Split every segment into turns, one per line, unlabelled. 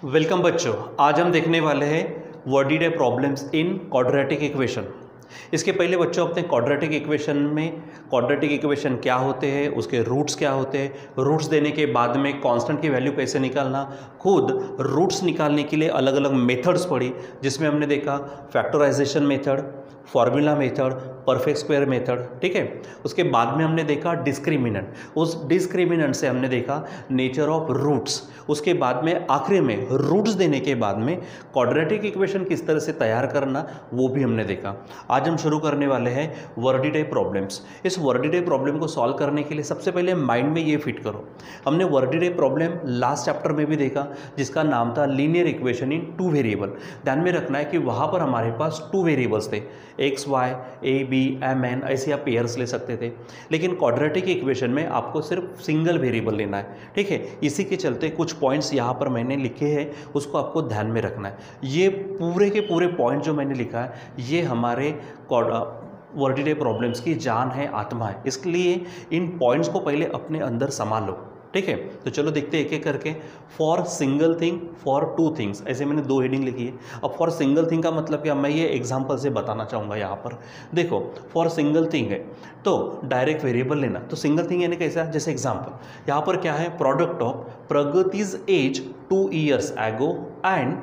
Welcome बच्चों, आज हम देखने वाले हैं वर्डिडे प्रॉब्लम्स इन क्वाड्रेटिक इक्वेशन। इसके पहले बच्चों अपने क्वाड्रेटिक इक्वेशन में क्वाड्रेटिक इक्वेशन क्या होते हैं, उसके रूट्स क्या होते हैं, रूट्स देने के बाद में कांस्टेंट की वैल्यू कैसे निकालना, खुद रूट्स निकालने के लिए अलग अलग मेथड्स पढ़ी, जिसमें हमने देखा factorization method, formula method, perfect square method. ठीक है, उसके बाद में हमने देखा डिस्क्रिमिनेंट, उस डिस्क्रिमिनेंट से हमने देखा नेचर ऑफ रूट्स। उसके बाद में आखिरी में रूट्स देने के बाद में क्वाड्रेटिक इक्वेशन किस तरह से तैयार करना वो भी हमने देखा। आज हम शुरू करने वाले हैं वर्डिडे प्रॉब्लम्स। इस वर्डिडे प्रॉब्लम को सॉल्व करने के लिए सबसे पहले माइंड में ये फिट करो, हमने वर्डिडे प्रॉब्लम लास्ट चैप्टर में भी देखा जिसका नाम था linear equation in two variable. ध्यान में रखना है कि वहाँ पर हमारे पास टू वेरिएबल्स थे, X Y, A B M N, ऐसे आप पेयर्स ले सकते थे। लेकिन क्वाड्रेटिक इक्वेशन में आपको सिर्फ सिंगल वेरिएबल लेना है। ठीक है, इसी के चलते कुछ पॉइंट्स यहाँ पर मैंने लिखे हैं, उसको आपको ध्यान में रखना है। ये पूरे के पूरे पॉइंट जो मैंने लिखा है ये हमारे वर्डिडे प्रॉब्लम्स की जान है, आत्मा है, इसलिए इन पॉइंट्स को पहले अपने अंदर संभालो। ठीक है, तो चलो देखते हैं एक एक करके। For single thing, for two things, ऐसे मैंने दो हेडिंग लिखी है। अब फॉर सिंगल थिंग का मतलब क्या, मैं ये एग्जांपल से बताना चाहूँगा। यहाँ पर देखो, फॉर सिंगल थिंग है तो डायरेक्ट वेरिएबल लेना। तो सिंगल थिंग यानी कैसा, जैसे एग्जांपल यहाँ पर क्या है, product of Pragati's age 2 years ago and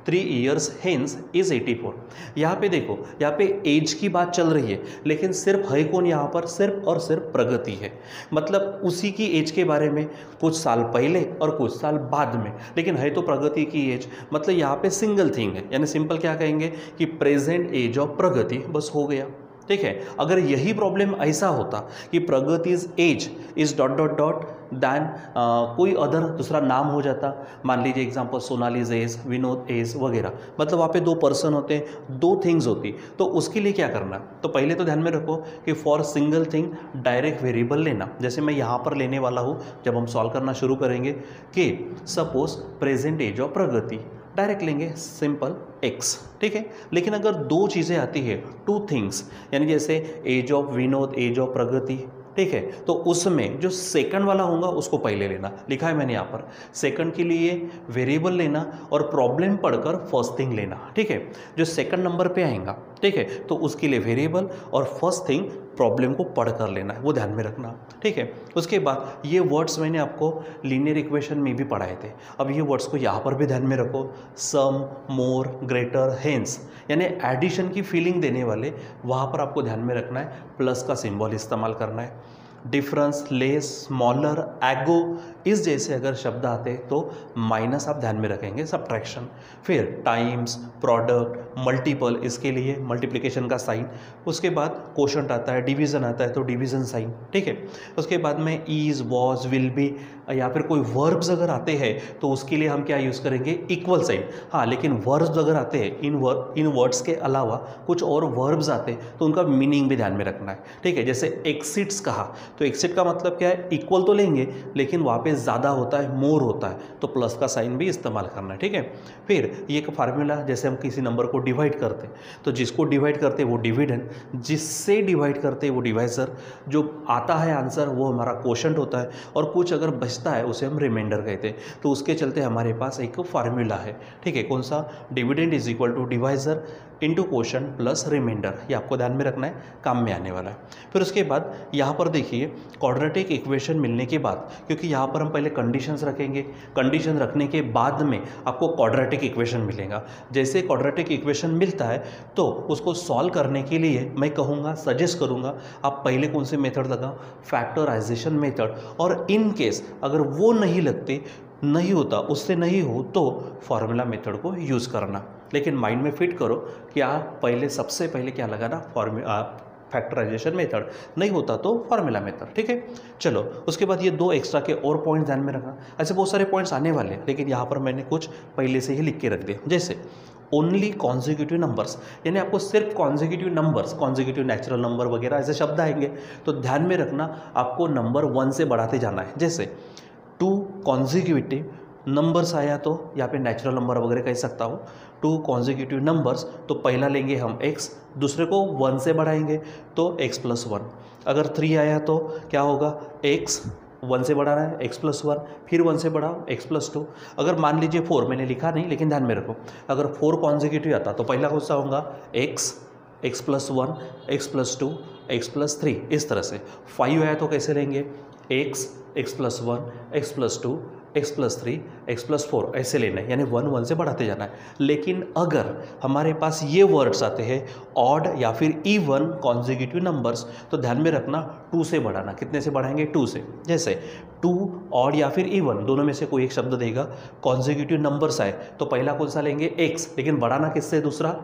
3 years hence is 84। यहाँ पे देखो, यहाँ पे एज की बात चल रही है, लेकिन सिर्फ है कौन यहाँ पर, सिर्फ और सिर्फ प्रगति है। मतलब उसी की एज के बारे में कुछ साल पहले और कुछ साल बाद में, लेकिन है तो प्रगति की एज। मतलब यहाँ पे सिंगल थिंग है, यानी सिंपल क्या कहेंगे कि प्रेजेंट एज ऑफ प्रगति, बस हो गया। ठीक है, अगर यही प्रॉब्लम ऐसा होता कि Pragati's age is dot dot dot then कोई अदर दूसरा नाम हो जाता, मान लीजिए example Sonali's age, Vinod age वगैरह, मतलब वहाँ पे दो पर्सन होते हैं, दो थिंग्स होती, तो उसके लिए क्या करना। तो पहले तो ध्यान में रखो कि for single thing direct variable लेना। जैसे मैं यहाँ पर लेने वाला हूँ जब हम सॉल्व करना शुरू करेंगे कि suppose present age of Pragati, direct लेंगे सिंपल एक्स। ठीक है, लेकिन अगर दो चीज़ें आती है, टू थिंग्स, यानी जैसे age of Vinod, age of Pragati, ठीक है, तो उसमें जो सेकंड वाला होगा उसको पहले लेना। लिखा है मैंने यहाँ पर, सेकंड के लिए वेरिएबल लेना और प्रॉब्लम पढ़कर फर्स्ट थिंग लेना। ठीक है, जो सेकंड नंबर पे आएगा, ठीक है, तो उसके लिए वेरिएबल और फर्स्ट थिंग प्रॉब्लम को पढ़ कर लेना है, वो ध्यान में रखना। ठीक है, उसके बाद ये वर्ड्स मैंने आपको लीनियर इक्वेशन में भी पढ़ाए थे। अब ये वर्ड्स को यहाँ पर भी ध्यान में रखो, सम, मोर, ग्रेटर, हेंस, यानी एडिशन की फीलिंग देने वाले, वहाँ पर आपको ध्यान में रखना है, प्लस का सिंबल इस्तेमाल करना है। डिफरेंस, लेस, स्मॉलर, एगो, इस जैसे अगर शब्द आते तो माइनस आप ध्यान में रखेंगे, सब्ट्रैक्शन। फिर टाइम्स, प्रोडक्ट, मल्टीपल, इसके लिए मल्टीप्लिकेशन का साइन। उसके बाद क्वोशंट आता है, डिवीज़न आता है तो डिवीज़न साइन। ठीक है, उसके बाद में इज, वॉज, विल बी, या फिर कोई वर्ब्स अगर आते हैं तो उसके लिए हम क्या यूज़ करेंगे, इक्वल साइन। हाँ, लेकिन वर्ब्स अगर आते हैं इन वर्ड्स के अलावा कुछ और वर्ब्स आते हैं तो उनका मीनिंग भी ध्यान में रखना है। ठीक है, जैसे एक्सिट्स कहा तो एक्सिट का मतलब क्या है, इक्वल तो लेंगे लेकिन वहाँ पे ज़्यादा होता है, मोर होता है, तो प्लस का साइन भी इस्तेमाल करना है। ठीक है, फिर ये एक फार्मूला, जैसे हम किसी नंबर को डिवाइड करते हैं तो जिसको डिवाइड करते हैं वो डिविडेंड, जिससे डिवाइड करते हैं वो डिवाइजर, जो आता है आंसर वो हमारा क्वोशंट होता है, और कुछ अगर बचता है उसे हम रिमाइंडर कहते हैं। तो उसके चलते हमारे पास एक फार्मूला है। ठीक है, कौन सा, dividend is equal to divisor into quotient plus remainder, ये आपको ध्यान में रखना है, काम में आने वाला है। फिर उसके बाद यहाँ पर देखिए, क्वाड्रेटिक इक्वेशन मिलने के बाद, क्योंकि यहाँ पर हम पहले कंडीशंस रखेंगे, कंडीशन रखने के बाद में आपको क्वाड्रेटिक इक्वेशन मिलेगा। जैसे क्वाड्रेटिक इक्वेशन मिलता है तो उसको सॉल्व करने के लिए मैं कहूँगा, सजेस्ट करूँगा, आप पहले कौन से मेथड लगाओ, फैक्टराइजेशन मेथड, और इन केस अगर वो नहीं होता, उससे नहीं हो तो फार्मूला मेथड को यूज़ करना। लेकिन माइंड में फिट करो कि आप पहले, सबसे पहले क्या लगाना, फैक्टराइजेशन मेथड, नहीं होता तो फार्मूला मेथड। ठीक है, चलो उसके बाद ये दो एक्स्ट्रा के और पॉइंट्स ध्यान में रखना। ऐसे बहुत सारे पॉइंट्स आने वाले हैं, लेकिन यहाँ पर मैंने कुछ पहले से ही लिख के रख दिए। जैसे ओनली कॉन्जिक्यूटिव नंबर्स, यानी आपको सिर्फ consecutive numbers, consecutive natural number वगैरह ऐसे शब्द आएंगे तो ध्यान में रखना, आपको नंबर 1 से बढ़ाते जाना है। जैसे 2 कॉन्जिक्यूटिव नंबर्स आया तो यहाँ पे नेचुरल नंबर वगैरह कह सकता हूँ, 2 कॉन्जिक्यूटिव नंबर्स, तो पहला लेंगे हम x, दूसरे को 1 से बढ़ाएंगे तो x + 1। अगर 3 आया तो क्या होगा, x 1 से बढ़ाना है x+1, फिर 1 से बढ़ाओ x+2। अगर मान लीजिए 4, मैंने लिखा नहीं लेकिन ध्यान में रखो, अगर 4 कॉन्जिक्यूटिव आता तो पहला कौन सा होगा x+1, x+2, x+3, इस तरह से। 5 आया तो कैसे लेंगे x+1, x+2, x+3, x+4, ऐसे लेना है, यानी 1 1 से बढ़ाते जाना है। लेकिन अगर हमारे पास ये वर्ड्स आते हैं ऑड या फिर इवन कॉन्जिक्यूटिव नंबर्स, तो ध्यान में रखना 2 से बढ़ाना। कितने से बढ़ाएंगे 2 से। जैसे 2 ऑड या फिर इवन दोनों में से कोई एक शब्द देगा, कॉन्जिक्यूटिव नंबर्स आए तो पहला कौन सा लेंगे x, लेकिन बढ़ाना किससे, दूसरा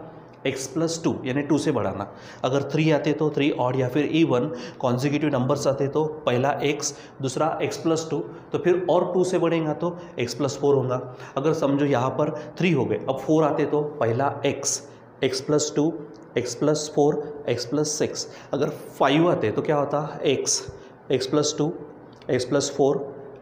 x+2 यानी 2 से बढ़ाना। अगर 3 आते तो 3 ऑड या फिर इवन कॉन्जिक्यूटिव नंबर्स आते तो पहला x, दूसरा x+2, तो फिर और 2 से बढ़ेगा तो x+4 होगा। अगर समझो यहाँ पर 3 हो गए, अब 4 आते तो पहला x, x+2, x+4, x+6। अगर 5 आते तो क्या होता x, x+2, x+4,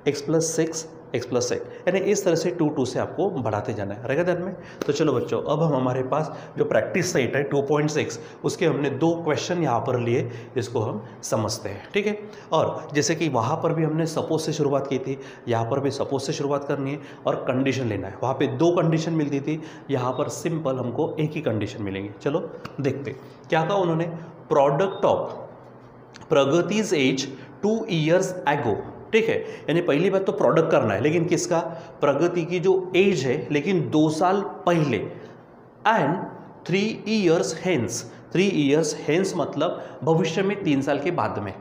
x+6, x+8, यानी इस तरह से 2 से आपको बढ़ाते जाना है। रहेगा ध्यान में। तो चलो बच्चों, अब हम हमारे पास जो प्रैक्टिस सेट है 2.6, उसके हमने 2 क्वेश्चन यहाँ पर लिए, इसको हम समझते हैं। ठीक है। और जैसे कि वहाँ पर भी हमने सपोज से शुरुआत की थी, यहाँ पर भी सपोज से शुरुआत करनी है और कंडीशन लेना है। वहाँ पे 2 कंडीशन मिलती थी, यहाँ पर सिंपल हमको एक ही कंडीशन मिलेंगी। चलो देखते क्या कहा उन्होंने। Product of Pragati's age 2 years ago। ठीक है, यानी पहली बात तो प्रोडक्ट करना है, लेकिन किसका, प्रगति की जो एज है, लेकिन 2 साल पहले। And 3 years hence, 3 years hence मतलब भविष्य में 3 साल के बाद में।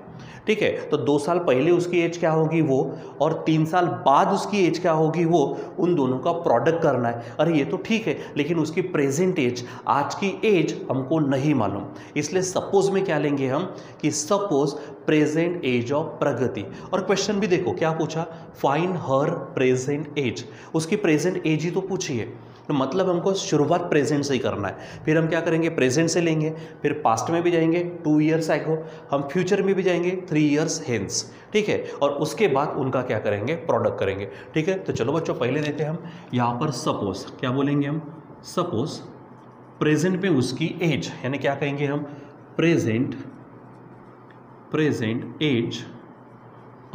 ठीक है, तो 2 साल पहले उसकी एज क्या होगी वो, और 3 साल बाद उसकी एज क्या होगी वो, उन दोनों का प्रोडक्ट करना है। अरे ये तो ठीक है, लेकिन उसकी प्रेजेंट एज, आज की एज हमको नहीं मालूम, इसलिए सपोज में क्या लेंगे हम कि सपोज प्रेजेंट एज ऑफ प्रगति। और क्वेश्चन भी देखो क्या पूछा, फाइंड हर प्रेजेंट एज। उसकी प्रेजेंट एज ही तो पूछी है, तो मतलब हमको शुरुआत प्रेजेंट से ही करना है। फिर हम क्या करेंगे, प्रेजेंट से लेंगे, फिर पास्ट में भी जाएंगे 2 years ago, हम फ्यूचर में भी जाएंगे 3 years hence। ठीक है, और उसके बाद उनका क्या करेंगे, प्रोडक्ट करेंगे। ठीक है, तो चलो बच्चों पहले देते हैं हम यहाँ पर सपोज, क्या बोलेंगे हम, सपोज प्रेजेंट में उसकी एज, यानी क्या कहेंगे हम, present age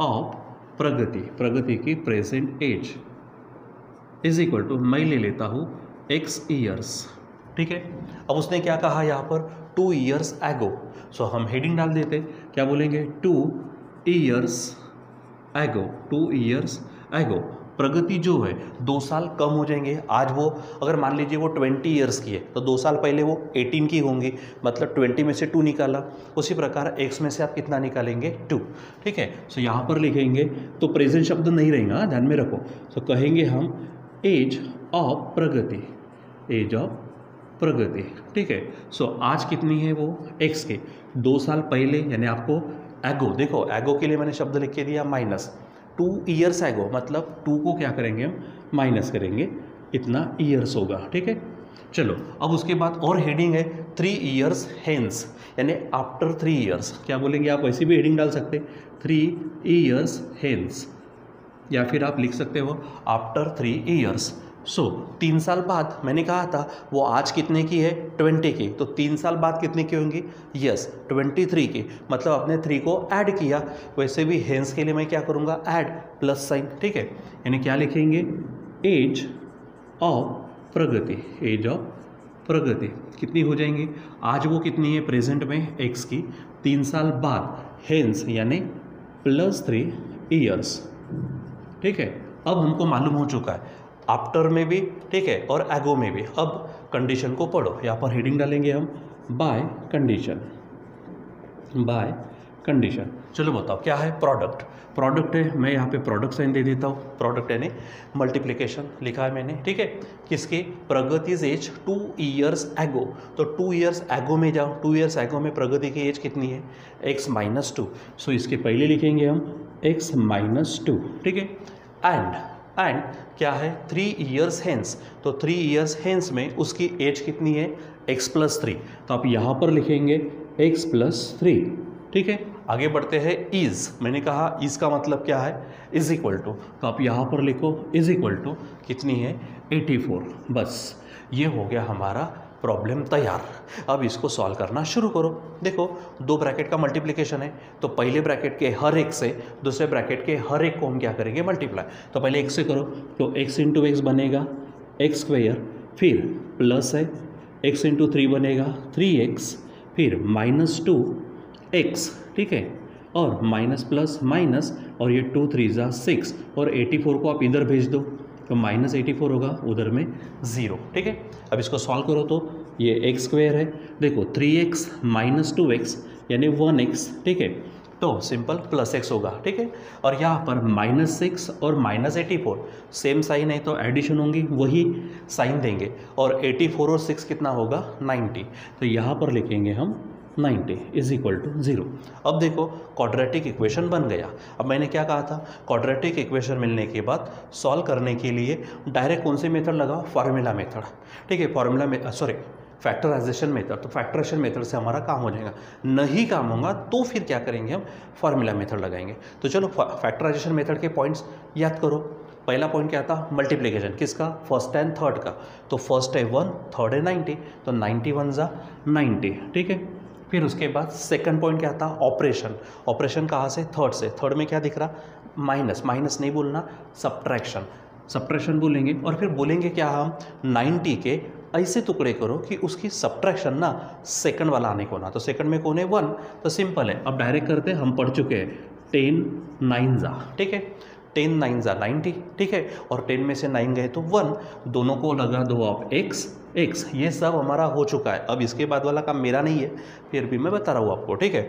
of Pragati, Pragati की present age is equal to, मैं ले लेता हूँ x years। ठीक है, अब उसने क्या कहा यहाँ पर 2 years ago, सो हम हेडिंग डाल देते, क्या बोलेंगे 2 years ago, 2 years ago। प्रगति जो है 2 साल कम हो जाएंगे। आज वो अगर मान लीजिए वो 20 years की है, तो 2 साल पहले वो 18 की होंगी, मतलब 20 में से 2 निकाला। उसी प्रकार x में से आप कितना निकालेंगे, 2। ठीक है, सो यहाँ पर लिखेंगे तो प्रेजेंट शब्द नहीं रहेगा, ध्यान में रखो। सो कहेंगे हम age of Pragati, age of Pragati. ठीक है, सो आज कितनी है वो, x के 2 साल पहले, यानी आपको एगो, देखो एगो के लिए मैंने शब्द लिख के दिया माइनस, 2 years एगो, मतलब 2 को क्या करेंगे हम, माइनस करेंगे, इतना ईयर्स होगा। ठीक है, चलो अब उसके बाद और हेडिंग है 3 years hence, यानी आफ्टर 3 years। क्या बोलेंगे आप, वैसे भी हेडिंग डाल सकते, 3 years hence, या फिर आप लिख सकते हो आफ्टर 3 years। सो 3 साल बाद, मैंने कहा था वो आज कितने की है, 20 की, तो 3 साल बाद कितने की होंगी, यस 23 की, मतलब आपने 3 को ऐड किया। वैसे भी हेंस के लिए मैं क्या करूँगा, ऐड प्लस साइन। ठीक है, यानी क्या लिखेंगे, age of Pragati, age of Pragati कितनी हो जाएंगी, आज वो कितनी है प्रेजेंट में x की, 3 साल बाद हेंस यानी +3 years। ठीक है, अब हमको मालूम हो चुका है आफ्टर में भी, ठीक है, और एगो में भी। अब कंडीशन को पढ़ो, यहाँ पर हेडिंग डालेंगे हम बाय कंडीशन, बाय कंडीशन। चलो बताओ क्या है, प्रोडक्ट, प्रोडक्ट है, मैं यहाँ पे प्रोडक्ट साइन दे देता हूँ। प्रोडक्ट यानी मल्टीप्लिकेशन लिखा है मैंने। ठीक है, किसके, प्रगतिज एज 2 years एगो, तो 2 years एगो में जाओ, 2 years एगो में प्रगति की एज कितनी है, x-2। सो इसके पहले लिखेंगे हम x-2। ठीक है, एंड क्या है 3 years hence, तो 3 years hence में उसकी एज कितनी है, x+3, तो आप यहाँ पर लिखेंगे x+3। ठीक है, आगे बढ़ते हैं इज, मैंने कहा इज का मतलब क्या है, इज इक्वल टू, तो आप यहाँ पर लिखो इज इक्वल टू कितनी है, 84। बस ये हो गया हमारा प्रॉब्लम तैयार। अब इसको सॉल्व करना शुरू करो। देखो 2 ब्रैकेट का मल्टीप्लिकेशन है, तो पहले ब्रैकेट के हर एक से दूसरे ब्रैकेट के हर एक को हम क्या करेंगे, मल्टीप्लाई। तो पहले एक्स से करो, तो एक्स इंटू एक्स बनेगा एक्स स्क्वेयर, फिर प्लस है एक्स इंटू 3 बनेगा 3x, फिर -2x, ठीक है, और माइनस प्लस माइनस, और ये 2 3 6, और 84 को आप इधर भेज दो तो -84 होगा, उधर में 0, ठीक है। अब इसको सॉल्व करो तो ये एक्स स्क्वेयर है, देखो 3x -2x यानी 1x, ठीक है, तो सिंपल प्लस x होगा, ठीक है। और यहाँ पर -6 और -84 सेम साइन है तो एडिशन होंगी, वही साइन देंगे, और 84 और 6 कितना होगा 90, तो यहाँ पर लिखेंगे हम 90 = 0। अब देखो क्वाड्रेटिक इक्वेशन बन गया। अब मैंने क्या कहा था, क्वाड्रेटिक इक्वेशन मिलने के बाद सॉल्व करने के लिए डायरेक्ट कौन से मेथड लगाओ, फार्मूला मेथड, ठीक है, फार्मूला में फैक्टराइजेशन मेथड। तो फैक्टराइजेशन मेथड से हमारा काम हो जाएगा, नहीं काम होगा तो फिर क्या करेंगे, हम फार्मूला मेथड लगाएंगे। तो चलो फैक्टराइजेशन मेथड के पॉइंट्स याद करो। पहला पॉइंट क्या था, मल्टीप्लिकेशन, किसका, फर्स्ट एंड थर्ड का, तो फर्स्ट है 1, थर्ड है 90, तो 91 × 90, ठीक है। फिर उसके बाद सेकंड पॉइंट क्या था, ऑपरेशन। ऑपरेशन कहाँ से, थर्ड से। थर्ड में क्या दिख रहा, माइनस, माइनस नहीं बोलना, सब्ट्रैक्शन, सब्ट्रैक्शन बोलेंगे। और फिर बोलेंगे क्या, हम 90 के ऐसे टुकड़े करो कि उसकी सब्ट्रैक्शन ना सेकंड वाला आने को ना, तो सेकंड में कौन है 1, तो सिंपल है। अब डायरेक्ट करते हैं, हम पढ़ चुके हैं 10 9 ठीक है, 10 9 90, ठीक है, और 10 में से 9 गए तो 1, दोनों को लगा दो आप x, ये सब हमारा हो चुका है। अब इसके बाद वाला काम मेरा नहीं है, फिर भी मैं बता रहा हूँ आपको, ठीक है।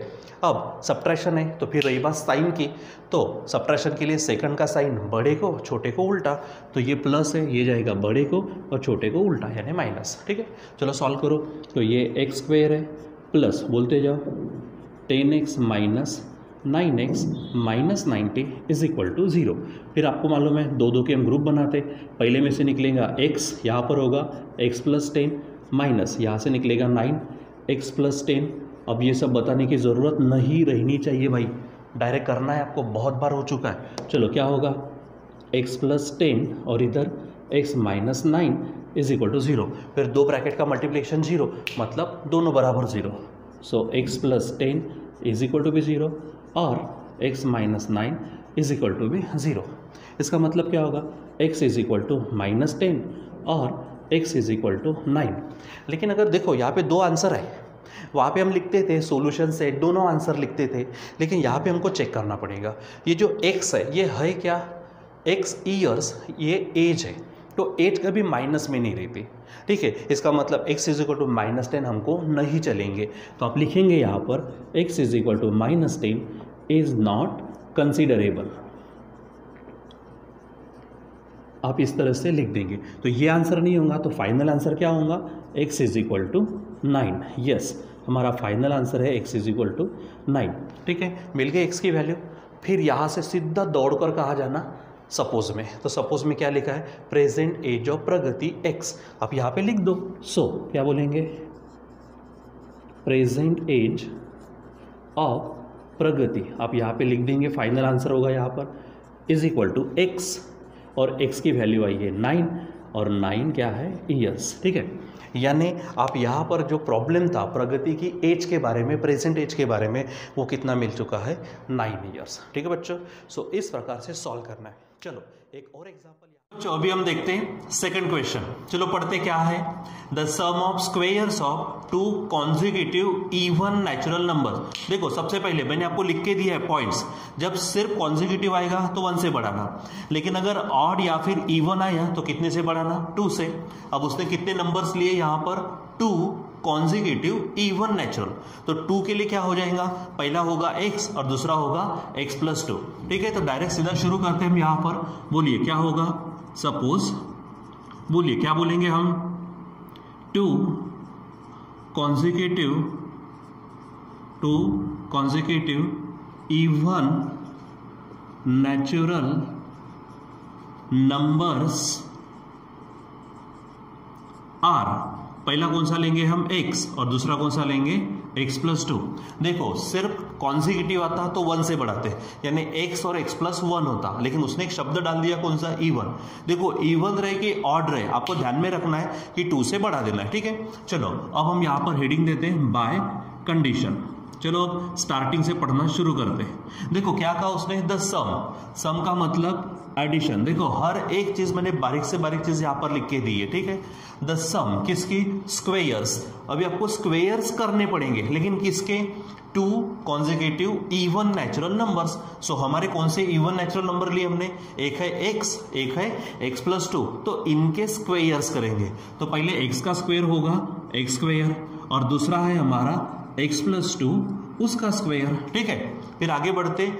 अब सब्ट्रैक्शन है, तो फिर रही बात साइन की, तो सब्ट्रैक्शन के लिए सेकंड का साइन बड़े को छोटे को उल्टा, तो ये प्लस है, ये जाएगा बड़े को और छोटे को उल्टा यानी माइनस, ठीक है। चलो सॉल्व करो, तो ये एक्स स्क्वेयर है, प्लस बोलते जाओ 10x - 9x - 90 = 0। फिर आपको मालूम है 2 2 के हम ग्रुप बनाते, पहले में से निकलेगा x, यहाँ पर होगा x + 10, माइनस यहाँ से निकलेगा 9x + 10। अब ये सब बताने की ज़रूरत नहीं रहनी चाहिए भाई, डायरेक्ट करना है आपको, बहुत बार हो चुका है। चलो क्या होगा, x + 10 और इधर x - 9 = 0। फिर 2 ब्रैकेट का मल्टीप्लिकेशन 0, मतलब दोनों बराबर 0, सो x + 10 = 0 और x - 9 = 0। इसका मतलब क्या होगा, x = -10 और x = 9। लेकिन अगर देखो यहाँ पे 2 आंसर है, वहाँ पे हम लिखते थे सॉल्यूशन से दोनों आंसर लिखते थे, लेकिन यहाँ पे हमको चेक करना पड़ेगा। ये जो x है ये है क्या, x ईयर्स, ये एज है, तो एज कभी माइनस में नहीं रहती, ठीक है। इसका मतलब x = -10 हमको नहीं चलेंगे, तो आप लिखेंगे यहाँ पर x = -10 इज़ नॉट कंसिडरेबल, आप इस तरह से लिख देंगे। तो ये आंसर नहीं होगा, तो फाइनल आंसर क्या होगा, x = 9। यस, हमारा फाइनल आंसर है x = 9, ठीक है। मिल गई x की वैल्यू। फिर यहाँ से सीधा दौड़कर कहाँ जाना, सपोज में। तो सपोज में क्या लिखा है, present age of Pragati x, आप यहाँ पे लिख दो। सो क्या बोलेंगे, प्रेजेंट एज ऑफ प्रगति, आप यहाँ पे लिख देंगे, फाइनल आंसर होगा यहाँ पर = x, और x की वैल्यू आई है 9, और 9 क्या है, ईयर्स, ठीक है। यानी आप यहाँ पर जो प्रॉब्लम था प्रगति की एज के बारे में, प्रेजेंट एज के बारे में, वो कितना मिल चुका है, 9 ईयर्स, ठीक है बच्चों। सो इस प्रकार से सॉल्व करना है। चलो एक और एग्जांपल बच्चों, अभी हम देखते हैं सेकंड क्वेश्चन। चलो पढ़ते क्या है, the sum of squares of 2 consecutive even natural numbers. देखो सबसे पहले मैंने आपको लिख के दिया है पॉइंट्स, जब सिर्फ कॉन्जिक्यूटिव आएगा तो 1 से बढ़ाना, लेकिन अगर ऑड या फिर इवन आया तो कितने से बढ़ाना, 2 से। अब उसने कितने नंबर्स लिए यहाँ पर, 2 कॉन्जिक्यूटिव इवन नेचुरल, तो 2 के लिए क्या हो जाएगा, पहला होगा x और दूसरा होगा x + 2, ठीक है। तो डायरेक्ट सीधा शुरू करते हैं हम यहाँ पर, बोलिए क्या होगा, सपोज बोलिए क्या बोलेंगे हम, 2 consecutive even natural numbers are, पहला कौन सा लेंगे हम x और दूसरा कौन सा लेंगे x प्लस 2। देखो सिर्फ कॉन्जिक्यूटिव आता तो 1 से बढ़ाते, यानी x और x प्लस 1 होता, लेकिन उसने एक शब्द डाल दिया कौन सा, इवन। देखो इवन रहे कि ऑड रहे, आपको ध्यान में रखना है कि 2 से बढ़ा देना है, ठीक है। चलो अब हम यहाँ पर हेडिंग देते हैं बाय कंडीशन। चलो अब स्टार्टिंग से पढ़ना शुरू करते हैं। देखो क्या कहा उसने, द सम का मतलब एडिशन। देखो हर एक चीज मैंने बारीक से बारीक चीज यहाँ पर लिख के दी है, ठीक है। द सम किसकी, स्क्वेयर्स। अभी आपको स्क्वेयर्स करने पड़ेंगे, लेकिन किसके, 2 कॉन्जिक्यूटिव इवन नेचुरल नंबर्स। सो हमारे कौन से इवन नेचुरल नंबर लिए हमने, एक है x, एक है x प्लस 2, तो इनके स्क्वेयर्स करेंगे। तो पहले x का स्क्वेयर होगा x स्क्वेयर, और दूसरा है हमारा x प्लस 2 उसका स्क्वेयर, ठीक है। फिर आगे बढ़ते,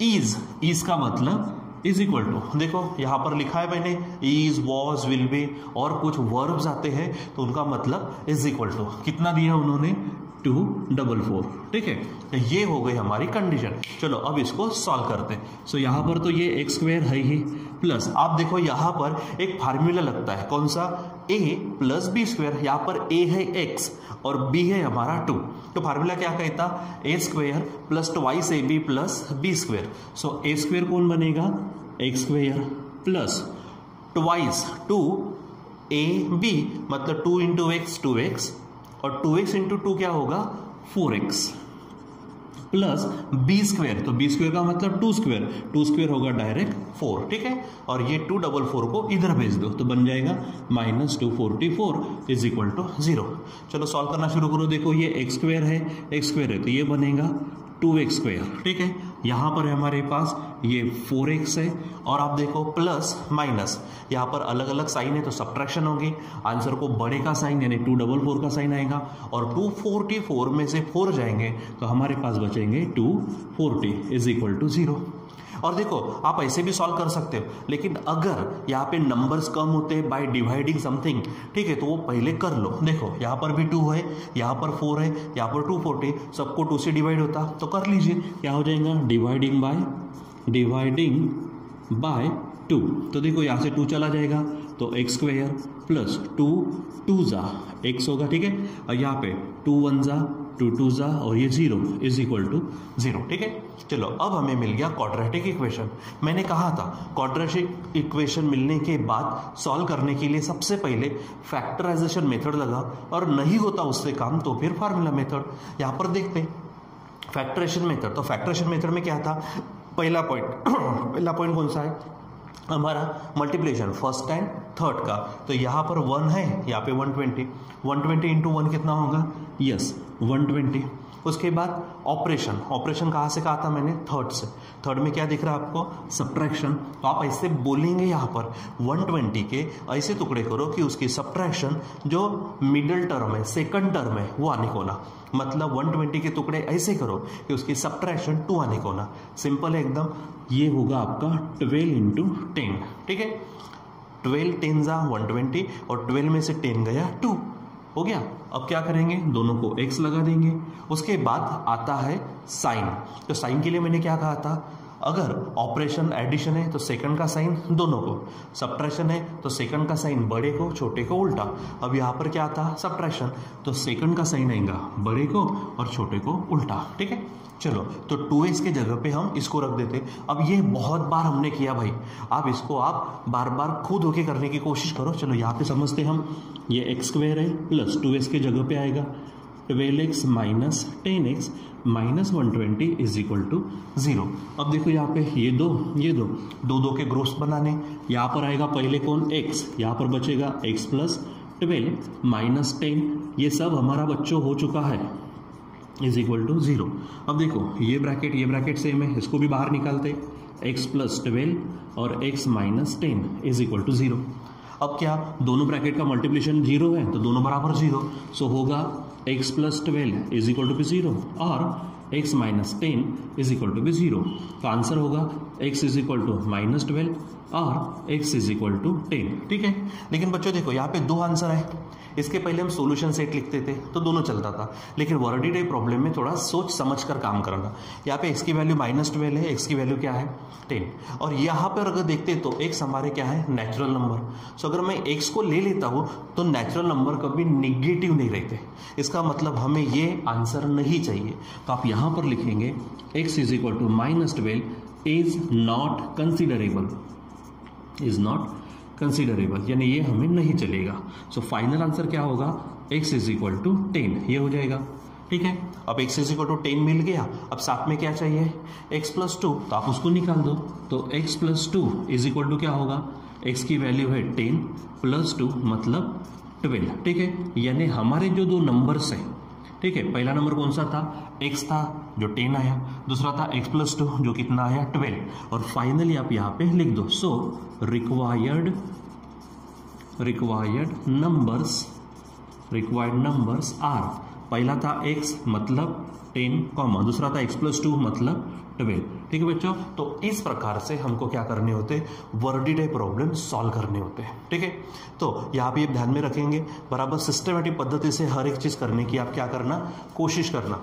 इज का मतलब इज इक्वल टू, देखो यहां पर लिखा है मैंने इज, वॉज, विल बी, और कुछ वर्ब्स आते हैं तो उनका मतलब इज इक्वल टू कितना दिया उन्होंने, 244, ठीक है। तो ये हो गई हमारी कंडीशन। चलो अब इसको सॉल्व करते हैं। सो यहाँ पर तो ये x स्क्वेयर है ही, प्लस आप देखो यहाँ पर एक फार्मूला लगता है, कौन सा, a प्लस बी स्क्वेयर। यहाँ पर a है x और b है हमारा 2, तो फार्मूला क्या कहता, a square plus twice ab plus b square. So a square कौन बनेगा, x square plus twice 2ab, मतलब 2 इंटू एक्स 2x, और 2x इंटू 2 क्या होगा, 4x, प्लस बी स्क्वेयर। तो बी स्क्वेयर का मतलब 2 स्क्वेयर, 2 स्क्वेयर होगा डायरेक्ट 4, ठीक है। और ये 244 को इधर भेज दो तो बन जाएगा -244 इज इक्वल टू 0। चलो सॉल्व करना शुरू करो। देखो ये x स्क्वेयर है तो ये बनेगा 2x स्क्वेयर, ठीक है। यहाँ पर हमारे पास ये 4x है, और आप देखो प्लस माइनस, यहाँ पर अलग अलग साइन है तो सब्ट्रैक्शन होगी। आंसर को बड़े का साइन यानी 244 का साइन आएगा, और 244 में से 4 जाएंगे तो हमारे पास बचेंगे 240 इज इक्वल टू 0। और देखो आप ऐसे भी सॉल्व कर सकते हो, लेकिन अगर यहाँ पे नंबर्स कम होते हैं बाय डिवाइडिंग समथिंग, ठीक है, तो वो पहले कर लो। देखो यहाँ पर भी 2 है, यहाँ पर 4 है, यहाँ पर 240, सबको 2 से डिवाइड होता तो कर लीजिए, क्या हो जाएगा, डिवाइडिंग बाय 2। तो देखो यहाँ से 2 चला जाएगा तो x स्क्वेयर प्लस 2 जा x होगा, ठीक है। और यहाँ पे 2 1 जा 2 2 जा, और ये 0 इज इक्वल टू 0, ठीक है। चलो अब हमें मिल गया क्वाड्रेटिक इक्वेशन। मैंने कहा था क्वाड्रेटिक इक्वेशन मिलने के बाद सॉल्व करने के लिए सबसे पहले फैक्टराइजेशन मेथड लगा, और नहीं होता उससे काम तो फिर फार्मूला मेथड। यहाँ पर देखते हैं फैक्टराइजेशन मेथड। तो फैक्टराइजेशन मेथड में क्या था, पहला पॉइंट कौन सा है हमारा, मल्टीप्लिकेशन फर्स्ट एंड थर्ड का। तो यहाँ पर 1 है, यहाँ पे 120 इंटू 1 कितना होगा, यस 120। उसके बाद ऑपरेशन कहाँ से कहा था मैंने, थर्ड से। थर्ड में क्या दिख रहा है आपको, सब्ट्रैक्शन। तो आप ऐसे बोलेंगे यहाँ पर 120 के ऐसे टुकड़े करो कि उसकी सब्ट्रैक्शन जो मिडिल टर्म है, सेकंड टर्म है, वो आने को ना, मतलब 120 के टुकड़े ऐसे करो कि उसकी सब्ट्रैक्शन 2 आने को ना। सिंपल है एकदम। ये होगा आपका 12 इंटू 10, ठीक है। 12 10 जा 120, और 12 में से 10 गया 2 हो गया। अब क्या करेंगे, दोनों को x लगा देंगे। उसके बाद आता है साइन। तो साइन के लिए मैंने क्या कहा था, अगर ऑपरेशन एडिशन है तो सेकंड का साइन दोनों को, सब्ट्रैक्शन है तो सेकंड का साइन बड़े को, छोटे को उल्टा। अब यहाँ पर क्या था, सब्ट्रैक्शन, तो सेकंड का साइन आएगा बड़े को और छोटे को उल्टा, ठीक है। चलो तो 2x के जगह पे हम इसको रख देते। अब ये बहुत बार हमने किया भाई, आप इसको आप बार बार खुद होके करने की कोशिश करो। चलो यहाँ पे समझते हम, ये x स्क्वेयर है प्लस 2x के जगह पे आएगा 12x minus 10x minus 120 is equal to 0। अब देखो यहाँ पे ये दो के ग्रुप्स बनाने, यहाँ पर आएगा पहले कौन, x, यहाँ पर बचेगा x प्लस 12 माइनस 10, ये सब हमारा बच्चों हो चुका है, इज इक्वल टू 0। अब देखो ये ब्रैकेट सेम है, इसको भी बाहर निकालते, x प्लस 12 और x minus 10 is equal to 0। अब क्या, दोनों ब्रैकेट का मल्टीप्लिकेशन 0 है तो दोनों बराबर 0, सो होगा x plus 12 is equal to भी 0 और x minus 10 is equal to भी 0। तो आंसर होगा x इज इक्वल टू -12 और x इज इक्वल टू 10। ठीक है, लेकिन बच्चों देखो यहाँ पे दो आंसर है। इसके पहले हम सॉल्यूशन सेट लिखते थे तो दोनों चलता था, लेकिन वर्डी टाइप प्रॉब्लम में थोड़ा सोच समझ कर काम करना। यहाँ पे x की वैल्यू -12 है, x की वैल्यू क्या है 10, और यहाँ पर अगर देखते तो x हमारे क्या है नेचुरल नंबर। सो अगर मैं x को ले लेता हूँ तो नेचुरल नंबर कभी निगेटिव नहीं रहते, इसका मतलब हमें ये आंसर नहीं चाहिए। तो आप यहाँ पर लिखेंगे x is equal to -12 is not considerable, is not considerable, यानी ये हमें नहीं चलेगा। सो फाइनल आंसर क्या होगा, x इज इक्वल टू 10, ये हो जाएगा। ठीक है, अब x इज इक्वल टू 10 मिल गया, अब साथ में क्या चाहिए x प्लस 2, तो आप उसको निकाल दो। तो x plus 2 is equal to क्या होगा, x की वैल्यू है 10 प्लस 2 मतलब 12। ठीक है, यानी हमारे जो दो नंबर्स हैं, ठीक है, पहला नंबर कौन सा था, x था जो 10 आया, दूसरा था x प्लस 2 जो कितना आया 12, और फाइनली आप यहाँ पे लिख दो। सो रिक्वायर्ड नंबर्स आर, पहला था x मतलब 10 कॉमा, दूसरा था x प्लस 2 मतलब 12। ठीक है बच्चों, तो इस प्रकार से हमको क्या करने होते, वर्डी टाइप प्रॉब्लम सॉल्व करने होते हैं। ठीक है, तो यहाँ पे ध्यान में रखेंगे, बराबर सिस्टमेटिक पद्धति से हर एक चीज करने की आप क्या करना, कोशिश करना।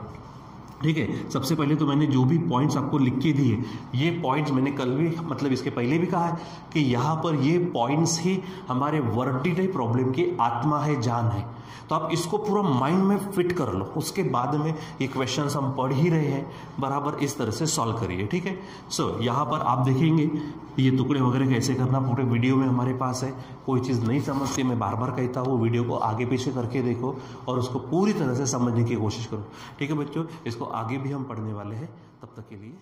ठीक है, सबसे पहले तो मैंने जो भी पॉइंट्स आपको लिख के दिए, ये पॉइंट्स मैंने कल भी मतलब इसके पहले भी कहा है कि यहाँ पर ये पॉइंट्स ही हमारे वर्डी टाइप प्रॉब्लम की आत्मा है, जान है। तो आप इसको पूरा माइंड में फिट कर लो, उसके बाद में ये क्वेश्चंस हम पढ़ ही रहे हैं, बराबर इस तरह से सॉल्व करिए। ठीक है, सो यहाँ पर आप देखेंगे ये टुकड़े वगैरह कैसे करना पूरे वीडियो में हमारे पास है। कोई चीज़ नहीं समझती, मैं बार बार कहता हूँ वीडियो को आगे पीछे करके देखो और उसको पूरी तरह से समझने की कोशिश करो। ठीक है बच्चों, इसको आगे भी हम पढ़ने वाले हैं, तब तक के लिए